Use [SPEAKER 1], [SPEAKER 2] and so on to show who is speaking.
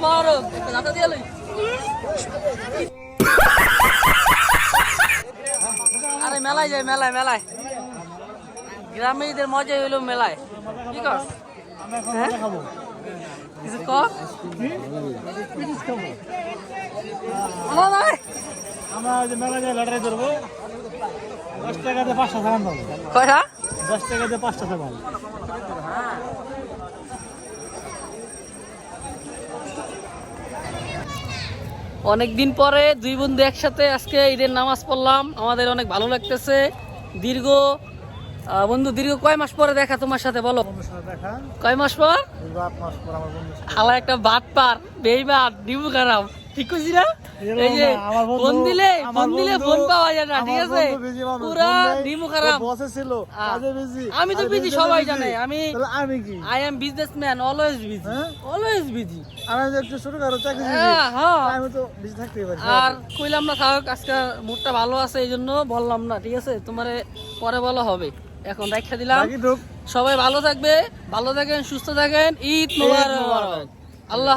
[SPEAKER 1] মারো রাতে দিয়ে লই আরে মেলায় যাই মেলায় গ্রামে ঈদের মজা হইলো মেলায় কি কর কিছু কর
[SPEAKER 2] আমরা মেলা যায় লটারি ধরবো 10 টাকাতে 5টা সাবান পাবো
[SPEAKER 1] কয়টা
[SPEAKER 2] 10 টাকাতে 5টা সাবান
[SPEAKER 1] অনেকদিন পরে দুই বন্ধু একসাথে আজকে ঈদের নামাজ পড়লাম আমাদের অনেক ভালো লাগতেছে দীর্ঘ কয় মাস পরে দেখা তোমার সাথে বলো
[SPEAKER 2] দেখা
[SPEAKER 1] কয় মাস পর
[SPEAKER 2] 8 মাস পর আমার বন্ধু
[SPEAKER 1] হালা একটা বাট পার বেইমান নিবু খারাপ ঠিক কইছি না এই যে ফোন দিলে ফোন পাওয়া যায় না ঠিক আছে পুরা নিবু খারাপ
[SPEAKER 2] বসে ছিল কাজে বিজি
[SPEAKER 1] আমি তো বিজি সবাই জানে আমি
[SPEAKER 2] কি
[SPEAKER 1] I am businessman always busy
[SPEAKER 2] আমি একটু ছোট কারো চাকরি
[SPEAKER 1] হ্যাঁ
[SPEAKER 2] আমি তো বিজি থাকতেই পারি
[SPEAKER 1] আর কইলাম না থাক আজকে মুডটা ভালো আছে এই জন্য বললাম না ঠিক আছে তোমারে পরে বলা হবে এখন রাখা দিলাম সবাই ভালো থাকবে ভালো থাকেন সুস্থ থাকেন ঈদ মোবারক আল্লাহ